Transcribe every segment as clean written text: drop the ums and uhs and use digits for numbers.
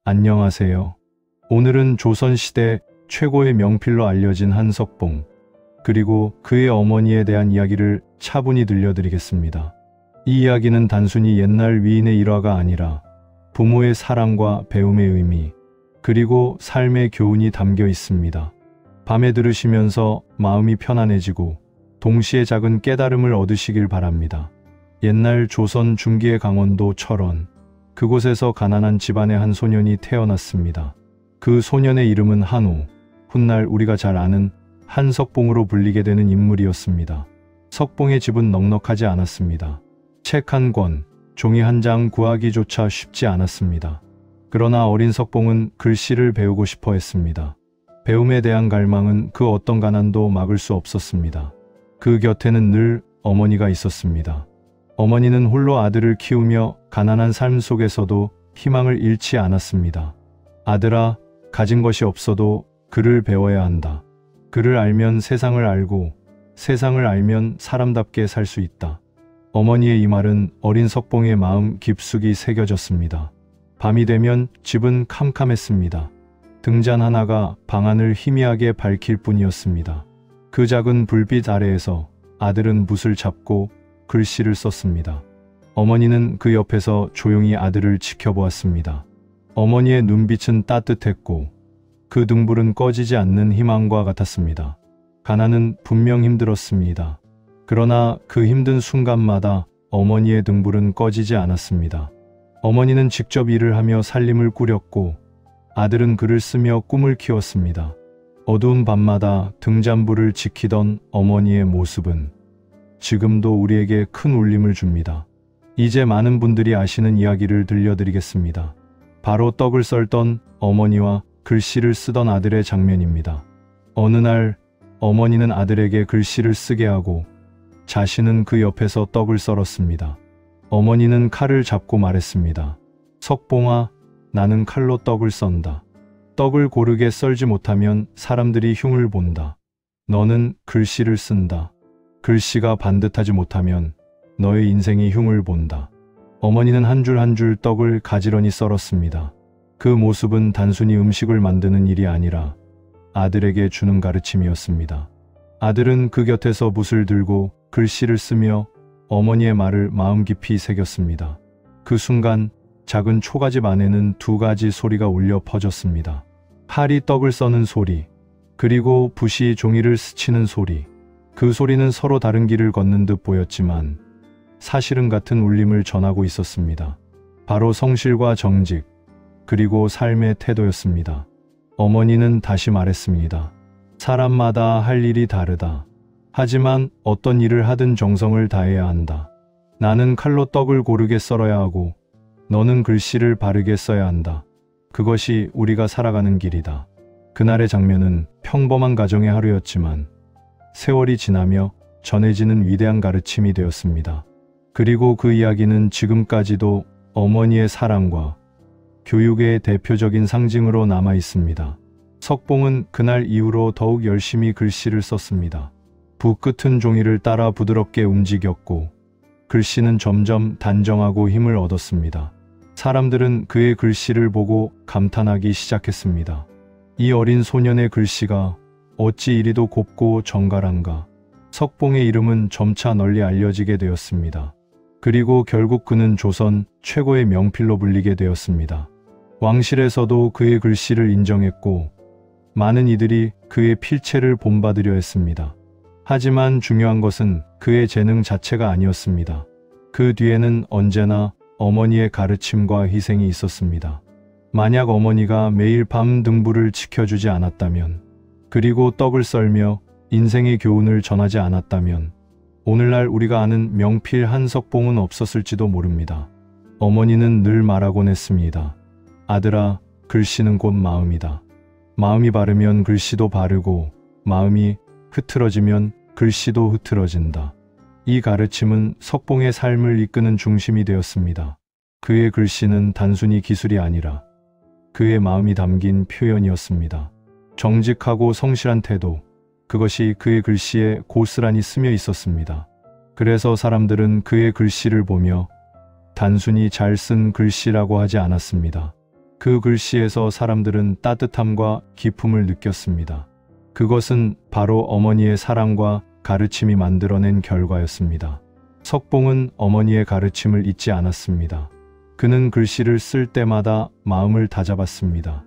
안녕하세요. 오늘은 조선시대 최고의 명필로 알려진 한석봉, 그리고 그의 어머니에 대한 이야기를 차분히 들려드리겠습니다. 이 이야기는 단순히 옛날 위인의 일화가 아니라 부모의 사랑과 배움의 의미, 그리고 삶의 교훈이 담겨 있습니다. 밤에 들으시면서 마음이 편안해지고 동시에 작은 깨달음을 얻으시길 바랍니다. 옛날 조선 중기의 강원도 철원, 그곳에서 가난한 집안의 한 소년이 태어났습니다. 그 소년의 이름은 한우, 훗날 우리가 잘 아는 한석봉으로 불리게 되는 인물이었습니다. 석봉의 집은 넉넉하지 않았습니다. 책 한 권, 종이 한 장 구하기조차 쉽지 않았습니다. 그러나 어린 석봉은 글씨를 배우고 싶어 했습니다. 배움에 대한 갈망은 그 어떤 가난도 막을 수 없었습니다. 그 곁에는 늘 어머니가 있었습니다. 어머니는 홀로 아들을 키우며 가난한 삶 속에서도 희망을 잃지 않았습니다. 아들아, 가진 것이 없어도 글을 배워야 한다. 글을 알면 세상을 알고 세상을 알면 사람답게 살 수 있다. 어머니의 이 말은 어린 석봉의 마음 깊숙이 새겨졌습니다. 밤이 되면 집은 캄캄했습니다. 등잔 하나가 방안을 희미하게 밝힐 뿐이었습니다. 그 작은 불빛 아래에서 아들은 붓을 잡고 글씨를 썼습니다. 어머니는 그 옆에서 조용히 아들을 지켜보았습니다. 어머니의 눈빛은 따뜻했고 그 등불은 꺼지지 않는 희망과 같았습니다. 가난은 분명 힘들었습니다. 그러나 그 힘든 순간마다 어머니의 등불은 꺼지지 않았습니다. 어머니는 직접 일을 하며 살림을 꾸렸고 아들은 글을 쓰며 꿈을 키웠습니다. 어두운 밤마다 등잔불을 지키던 어머니의 모습은 지금도 우리에게 큰 울림을 줍니다. 이제 많은 분들이 아시는 이야기를 들려드리겠습니다. 바로 떡을 썰던 어머니와 글씨를 쓰던 아들의 장면입니다. 어느 날 어머니는 아들에게 글씨를 쓰게 하고 자신은 그 옆에서 떡을 썰었습니다. 어머니는 칼을 잡고 말했습니다. 석봉아, 나는 칼로 떡을 썬다. 떡을 고르게 썰지 못하면 사람들이 흉을 본다. 너는 글씨를 쓴다. 글씨가 반듯하지 못하면 너의 인생이 흉을 본다. 어머니는 한 줄 한 줄 떡을 가지런히 썰었습니다. 그 모습은 단순히 음식을 만드는 일이 아니라 아들에게 주는 가르침이었습니다. 아들은 그 곁에서 붓을 들고 글씨를 쓰며 어머니의 말을 마음 깊이 새겼습니다. 그 순간 작은 초가집 안에는 두 가지 소리가 울려 퍼졌습니다. 칼이 떡을 써는 소리, 그리고 붓이 종이를 스치는 소리. 그 소리는 서로 다른 길을 걷는 듯 보였지만 사실은 같은 울림을 전하고 있었습니다. 바로 성실과 정직, 그리고 삶의 태도였습니다. 어머니는 다시 말했습니다. 사람마다 할 일이 다르다. 하지만 어떤 일을 하든 정성을 다해야 한다. 나는 칼로 떡을 고르게 썰어야 하고 너는 글씨를 바르게 써야 한다. 그것이 우리가 살아가는 길이다. 그날의 장면은 평범한 가정의 하루였지만 세월이 지나며 전해지는 위대한 가르침이 되었습니다. 그리고 그 이야기는 지금까지도 어머니의 사랑과 교육의 대표적인 상징으로 남아 있습니다. 석봉은 그날 이후로 더욱 열심히 글씨를 썼습니다. 붓 끝은 종이를 따라 부드럽게 움직였고 글씨는 점점 단정하고 힘을 얻었습니다. 사람들은 그의 글씨를 보고 감탄하기 시작했습니다. 이 어린 소년의 글씨가 어찌 이리도 곱고 정갈한가. 석봉의 이름은 점차 널리 알려지게 되었습니다. 그리고 결국 그는 조선 최고의 명필로 불리게 되었습니다. 왕실에서도 그의 글씨를 인정했고 많은 이들이 그의 필체를 본받으려 했습니다. 하지만 중요한 것은 그의 재능 자체가 아니었습니다. 그 뒤에는 언제나 어머니의 가르침과 희생이 있었습니다. 만약 어머니가 매일 밤 등불을 지켜주지 않았다면, 그리고 떡을 썰며 인생의 교훈을 전하지 않았다면 오늘날 우리가 아는 명필 한석봉은 없었을지도 모릅니다. 어머니는 늘 말하곤 했습니다. 아들아, 글씨는 곧 마음이다. 마음이 바르면 글씨도 바르고 마음이 흐트러지면 글씨도 흐트러진다. 이 가르침은 석봉의 삶을 이끄는 중심이 되었습니다. 그의 글씨는 단순히 기술이 아니라 그의 마음이 담긴 표현이었습니다. 정직하고 성실한 태도, 그것이 그의 글씨에 고스란히 스며 있었습니다. 그래서 사람들은 그의 글씨를 보며 단순히 잘 쓴 글씨라고 하지 않았습니다. 그 글씨에서 사람들은 따뜻함과 기품을 느꼈습니다. 그것은 바로 어머니의 사랑과 가르침이 만들어낸 결과였습니다. 석봉은 어머니의 가르침을 잊지 않았습니다. 그는 글씨를 쓸 때마다 마음을 다잡았습니다.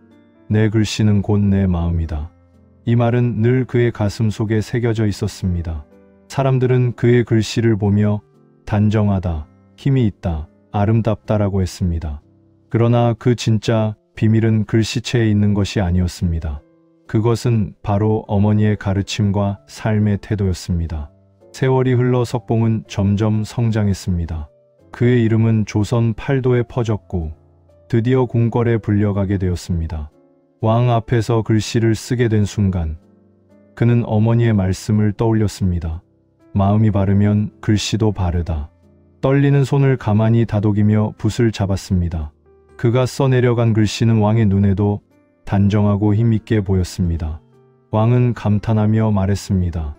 내 글씨는 곧 내 마음이다. 이 말은 늘 그의 가슴 속에 새겨져 있었습니다. 사람들은 그의 글씨를 보며 단정하다, 힘이 있다, 아름답다라고 했습니다. 그러나 그 진짜 비밀은 글씨체에 있는 것이 아니었습니다. 그것은 바로 어머니의 가르침과 삶의 태도였습니다. 세월이 흘러 석봉은 점점 성장했습니다. 그의 이름은 조선 팔도에 퍼졌고 드디어 궁궐에 불려가게 되었습니다. 왕 앞에서 글씨를 쓰게 된 순간 그는 어머니의 말씀을 떠올렸습니다. 마음이 바르면 글씨도 바르다. 떨리는 손을 가만히 다독이며 붓을 잡았습니다. 그가 써내려간 글씨는 왕의 눈에도 단정하고 힘있게 보였습니다. 왕은 감탄하며 말했습니다.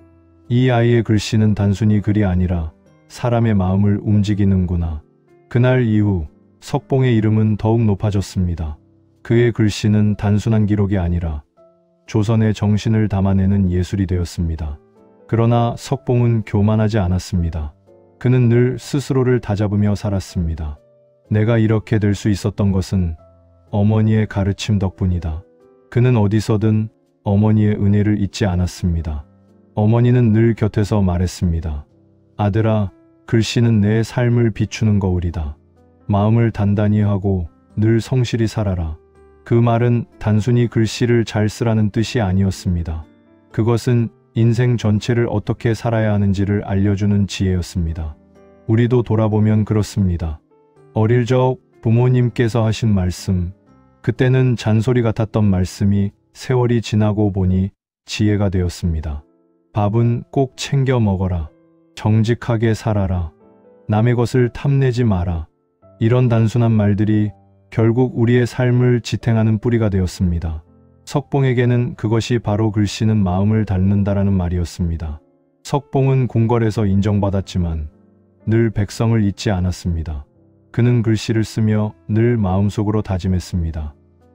이 아이의 글씨는 단순히 글이 아니라 사람의 마음을 움직이는구나. 그날 이후 석봉의 이름은 더욱 높아졌습니다. 그의 글씨는 단순한 기록이 아니라 조선의 정신을 담아내는 예술이 되었습니다. 그러나 석봉은 교만하지 않았습니다. 그는 늘 스스로를 다잡으며 살았습니다. 내가 이렇게 될 수 있었던 것은 어머니의 가르침 덕분이다. 그는 어디서든 어머니의 은혜를 잊지 않았습니다. 어머니는 늘 곁에서 말했습니다. 아들아, 글씨는 내 삶을 비추는 거울이다. 마음을 단단히 하고 늘 성실히 살아라. 그 말은 단순히 글씨를 잘 쓰라는 뜻이 아니었습니다. 그것은 인생 전체를 어떻게 살아야 하는지를 알려주는 지혜였습니다. 우리도 돌아보면 그렇습니다. 어릴 적 부모님께서 하신 말씀, 그때는 잔소리 같았던 말씀이 세월이 지나고 보니 지혜가 되었습니다. 밥은 꼭 챙겨 먹어라. 정직하게 살아라. 남의 것을 탐내지 마라. 이런 단순한 말들이 결국 우리의 삶을 지탱하는 뿌리가 되었습니다. 석봉에게는 그것이 바로 글씨는 마음을 닮는다라는 말이었습니다. 석봉은 궁궐에서 인정받았지만 늘 백성을 잊지 않았습니다. 그는 글씨를 쓰며 늘 마음속으로 다짐했습니다.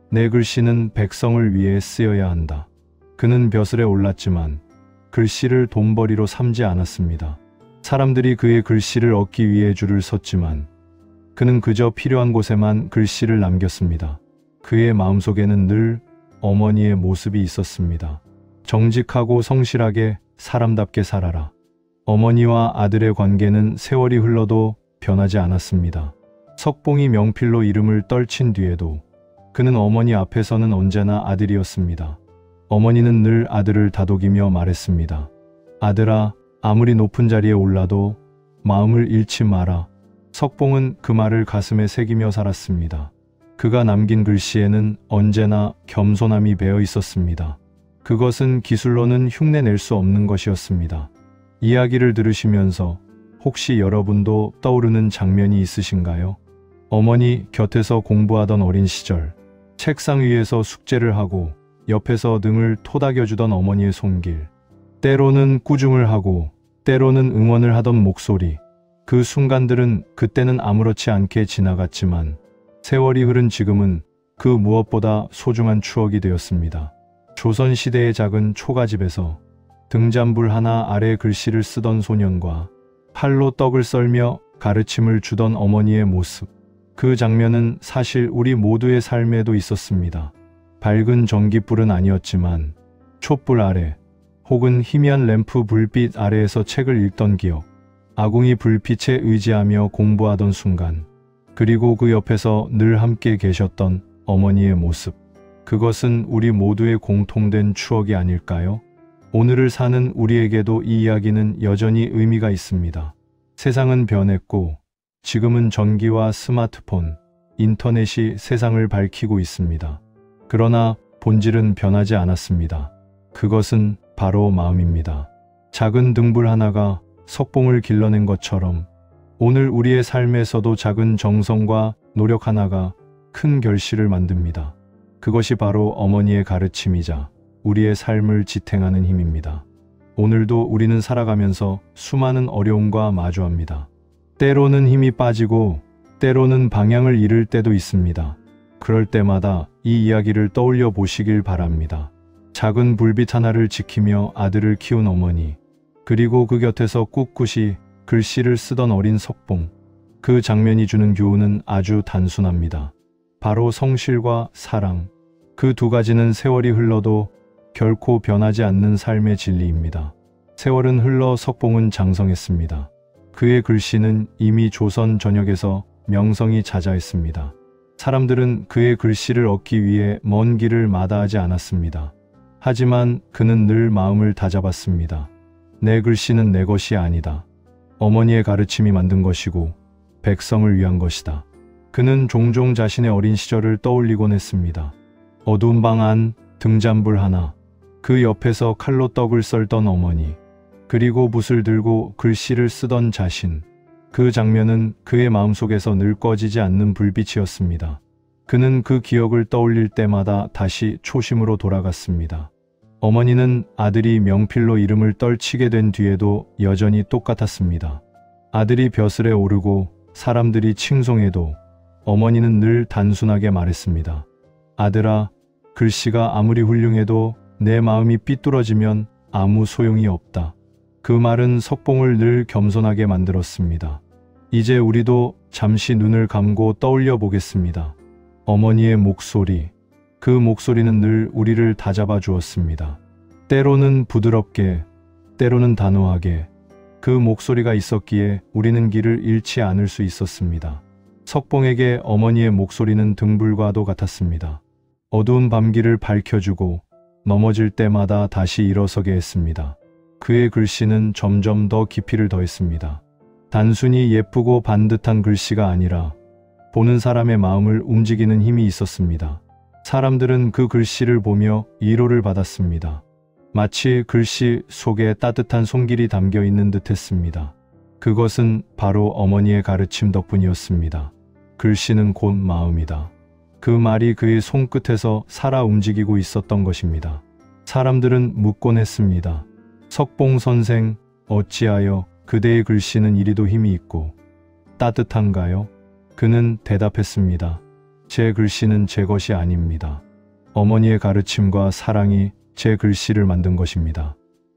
내 글씨는 백성을 위해 쓰여야 한다. 그는 벼슬에 올랐지만 글씨를 돈벌이로 삼지 않았습니다. 사람들이 그의 글씨를 얻기 위해 줄을 섰지만 그는 그저 필요한 곳에만 글씨를 남겼습니다. 그의 마음속에는 늘 어머니의 모습이 있었습니다. 정직하고 성실하게 사람답게 살아라. 어머니와 아들의 관계는 세월이 흘러도 변하지 않았습니다. 석봉이 명필로 이름을 떨친 뒤에도 그는 어머니 앞에서는 언제나 아들이었습니다. 어머니는 늘 아들을 다독이며 말했습니다. 아들아, 아무리 높은 자리에 올라도 마음을 잃지 마라. 석봉은 그 말을 가슴에 새기며 살았습니다. 그가 남긴 글씨에는 언제나 겸손함이 배어 있었습니다. 그것은 기술로는 흉내낼 수 없는 것이었습니다. 이야기를 들으시면서 혹시 여러분도 떠오르는 장면이 있으신가요? 어머니 곁에서 공부하던 어린 시절, 책상 위에서 숙제를 하고 옆에서 등을 토닥여주던 어머니의 손길, 때로는 꾸중을 하고 때로는 응원을 하던 목소리, 그 순간들은 그때는 아무렇지 않게 지나갔지만 세월이 흐른 지금은 그 무엇보다 소중한 추억이 되었습니다. 조선시대의 작은 초가집에서 등잔불 하나 아래 글씨를 쓰던 소년과 팔로 떡을 썰며 가르침을 주던 어머니의 모습, 그 장면은 사실 우리 모두의 삶에도 있었습니다. 밝은 전깃불은 아니었지만 촛불 아래 혹은 희미한 램프 불빛 아래에서 책을 읽던 기억, 아궁이 불빛에 의지하며 공부하던 순간, 그리고 그 옆에서 늘 함께 계셨던 어머니의 모습, 그것은 우리 모두의 공통된 추억이 아닐까요? 오늘을 사는 우리에게도 이 이야기는 여전히 의미가 있습니다. 세상은 변했고 지금은 전기와 스마트폰, 인터넷이 세상을 밝히고 있습니다. 그러나 본질은 변하지 않았습니다. 그것은 바로 마음입니다. 작은 등불 하나가 석봉을 길러낸 것처럼 오늘 우리의 삶에서도 작은 정성과 노력 하나가 큰 결실을 만듭니다. 그것이 바로 어머니의 가르침이자 우리의 삶을 지탱하는 힘입니다. 오늘도 우리는 살아가면서 수많은 어려움과 마주합니다. 때로는 힘이 빠지고 때로는 방향을 잃을 때도 있습니다. 그럴 때마다 이 이야기를 떠올려 보시길 바랍니다. 작은 불빛 하나를 지키며 아들을 키운 어머니, 그리고 그 곁에서 꿋꿋이 글씨를 쓰던 어린 석봉. 그 장면이 주는 교훈은 아주 단순합니다. 바로 성실과 사랑. 그 두 가지는 세월이 흘러도 결코 변하지 않는 삶의 진리입니다. 세월은 흘러 석봉은 장성했습니다. 그의 글씨는 이미 조선 전역에서 명성이 자자했습니다. 사람들은 그의 글씨를 얻기 위해 먼 길을 마다하지 않았습니다. 하지만 그는 늘 마음을 다잡았습니다. 내 글씨는 내 것이 아니다. 어머니의 가르침이 만든 것이고 백성을 위한 것이다. 그는 종종 자신의 어린 시절을 떠올리곤 했습니다. 어두운 방 안 등잔불 하나, 그 옆에서 칼로 떡을 썰던 어머니, 그리고 붓을 들고 글씨를 쓰던 자신. 그 장면은 그의 마음속에서 늘 꺼지지 않는 불빛이었습니다. 그는 그 기억을 떠올릴 때마다 다시 초심으로 돌아갔습니다. 어머니는 아들이 명필로 이름을 떨치게 된 뒤에도 여전히 똑같았습니다. 아들이 벼슬에 오르고 사람들이 칭송해도 어머니는 늘 단순하게 말했습니다. 아들아, 글씨가 아무리 훌륭해도 내 마음이 삐뚤어지면 아무 소용이 없다. 그 말은 석봉을 늘 겸손하게 만들었습니다. 이제 우리도 잠시 눈을 감고 떠올려 보겠습니다. 어머니의 목소리. 그 목소리는 늘 우리를 다잡아 주었습니다. 때로는 부드럽게, 때로는 단호하게. 그 목소리가 있었기에 우리는 길을 잃지 않을 수 있었습니다. 석봉에게 어머니의 목소리는 등불과도 같았습니다. 어두운 밤길을 밝혀주고 넘어질 때마다 다시 일어서게 했습니다. 그의 글씨는 점점 더 깊이를 더했습니다. 단순히 예쁘고 반듯한 글씨가 아니라 보는 사람의 마음을 움직이는 힘이 있었습니다. 사람들은 그 글씨를 보며 위로를 받았습니다. 마치 글씨 속에 따뜻한 손길이 담겨 있는 듯 했습니다. 그것은 바로 어머니의 가르침 덕분이었습니다. 글씨는 곧 마음이다. 그 말이 그의 손끝에서 살아 움직이고 있었던 것입니다. 사람들은 묻곤 했습니다. 석봉 선생, 어찌하여 그대의 글씨는 이리도 힘이 있고 따뜻한가요? 그는 대답했습니다. 제 글씨는 제 것이 아닙니다. 어머니의 가르침과 사랑이 제 글씨를 만든 것입니다.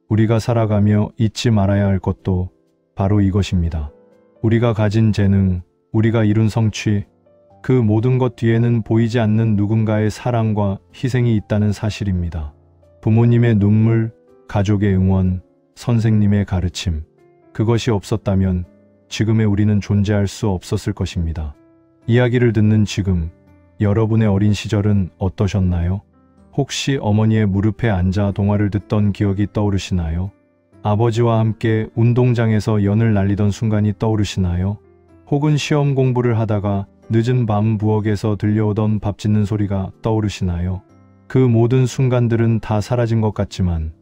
우리가 살아가며 잊지 말아야 할 것도 바로 이것입니다. 우리가 가진 재능, 우리가 이룬 성취, 그 모든 것 뒤에는 보이지 않는 누군가의 사랑과 희생이 있다는 사실입니다. 부모님의 눈물, 가족의 응원, 선생님의 가르침. 그것이 없었다면 지금의 우리는 존재할 수 없었을 것입니다. 이야기를 듣는 지금, 여러분의 어린 시절은 어떠셨나요? 혹시 어머니의 무릎에 앉아 동화를 듣던 기억이 떠오르시나요? 아버지와 함께 운동장에서 연을 날리던 순간이 떠오르시나요? 혹은 시험 공부를 하다가 늦은 밤 부엌에서 들려오던 밥 짓는 소리가 떠오르시나요? 그 모든 순간들은 다 사라진 것 같지만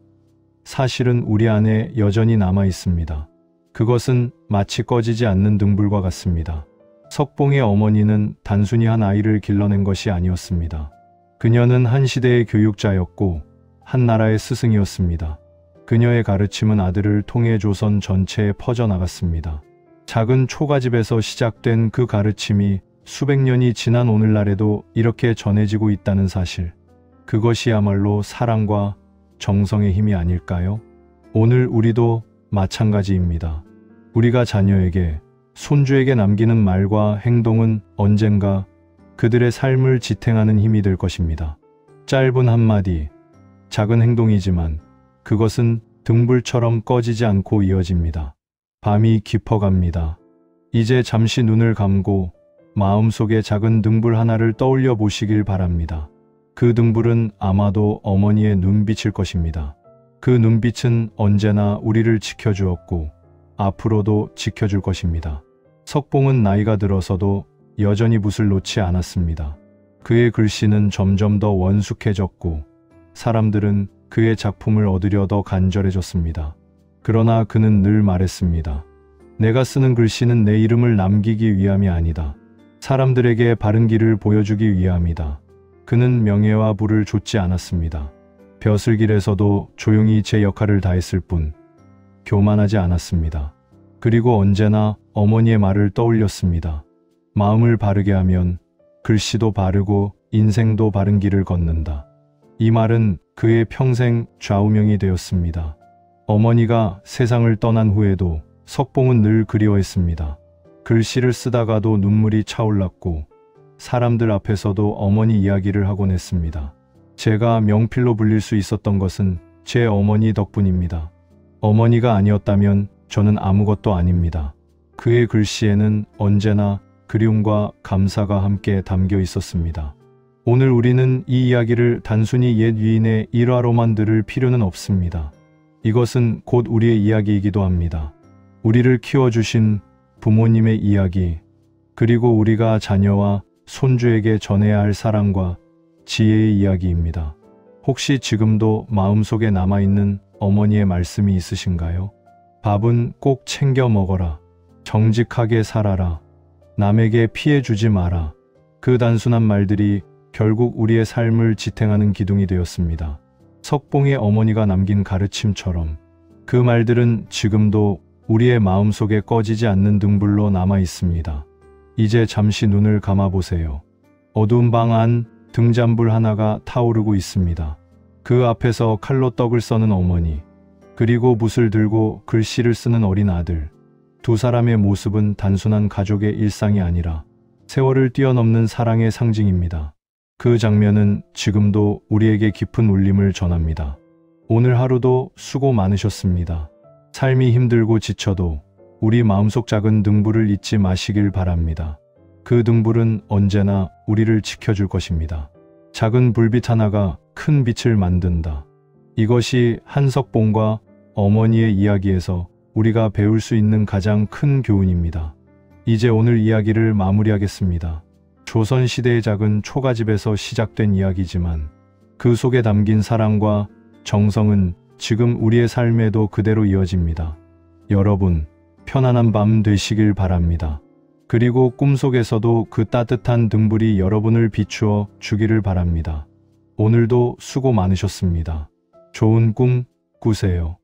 사실은 우리 안에 여전히 남아 있습니다. 그것은 마치 꺼지지 않는 등불과 같습니다. 석봉의 어머니는 단순히 한 아이를 길러낸 것이 아니었습니다. 그녀는 한 시대의 교육자였고 한 나라의 스승이었습니다. 그녀의 가르침은 아들을 통해 조선 전체에 퍼져나갔습니다. 작은 초가집에서 시작된 그 가르침이 수백 년이 지난 오늘날에도 이렇게 전해지고 있다는 사실. 그것이야말로 사랑과 정성의 힘이 아닐까요? 오늘 우리도 마찬가지입니다. 우리가 자녀에게, 손주에게 남기는 말과 행동은 언젠가 그들의 삶을 지탱하는 힘이 될 것입니다. 짧은 한마디, 작은 행동이지만 그것은 등불처럼 꺼지지 않고 이어집니다. 밤이 깊어갑니다. 이제 잠시 눈을 감고 마음속에 작은 등불 하나를 떠올려 보시길 바랍니다. 그 등불은 아마도 어머니의 눈빛일 것입니다. 그 눈빛은 언제나 우리를 지켜주었고 앞으로도 지켜줄 것입니다. 석봉은 나이가 들어서도 여전히 붓을 놓지 않았습니다. 그의 글씨는 점점 더 원숙해졌고 사람들은 그의 작품을 얻으려 더 간절해졌습니다. 그러나 그는 늘 말했습니다. 내가 쓰는 글씨는 내 이름을 남기기 위함이 아니다. 사람들에게 바른 길을 보여주기 위함이다. 그는 명예와 부를 좇지 않았습니다. 벼슬길에서도 조용히 제 역할을 다했을 뿐 교만하지 않았습니다. 그리고 언제나 어머니의 말을 떠올렸습니다. 마음을 바르게 하면 글씨도 바르고 인생도 바른 길을 걷는다. 이 말은 그의 평생 좌우명이 되었습니다. 어머니가 세상을 떠난 후에도 석봉은 늘 그리워했습니다. 글씨를 쓰다가도 눈물이 차올랐고 사람들 앞에서도 어머니 이야기를 하곤 했습니다. 제가 명필로 불릴 수 있었던 것은 제 어머니 덕분입니다. 어머니가 아니었다면 저는 아무것도 아닙니다. 그의 글씨에는 언제나 그리움과 감사가 함께 담겨 있었습니다. 오늘 우리는 이 이야기를 단순히 옛 위인의 일화로만 들을 필요는 없습니다. 이것은 곧 우리의 이야기이기도 합니다. 우리를 키워주신 부모님의 이야기, 그리고 우리가 자녀와 손주에게 전해야 할 사랑과 지혜의 이야기입니다. 혹시 지금도 마음속에 남아있는 어머니의 말씀이 있으신가요? 밥은 꼭 챙겨 먹어라. 정직하게 살아라. 남에게 피해 주지 마라. 그 단순한 말들이 결국 우리의 삶을 지탱하는 기둥이 되었습니다. 석봉의 어머니가 남긴 가르침처럼 그 말들은 지금도 우리의 마음속에 꺼지지 않는 등불로 남아 있습니다. 이제 잠시 눈을 감아보세요. 어두운 방 안 등잔불 하나가 타오르고 있습니다. 그 앞에서 칼로 떡을 써는 어머니, 그리고 붓을 들고 글씨를 쓰는 어린 아들. 두 사람의 모습은 단순한 가족의 일상이 아니라 세월을 뛰어넘는 사랑의 상징입니다. 그 장면은 지금도 우리에게 깊은 울림을 전합니다. 오늘 하루도 수고 많으셨습니다. 삶이 힘들고 지쳐도 우리 마음속 작은 등불을 잊지 마시길 바랍니다. 그 등불은 언제나 우리를 지켜줄 것입니다. 작은 불빛 하나가 큰 빛을 만든다. 이것이 한석봉과 어머니의 이야기에서 우리가 배울 수 있는 가장 큰 교훈입니다. 이제 오늘 이야기를 마무리하겠습니다. 조선시대의 작은 초가집에서 시작된 이야기지만 그 속에 담긴 사랑과 정성은 지금 우리의 삶에도 그대로 이어집니다. 여러분, 편안한 밤 되시길 바랍니다. 그리고 꿈속에서도 그 따뜻한 등불이 여러분을 비추어 주기를 바랍니다. 오늘도 수고 많으셨습니다. 좋은 꿈 꾸세요.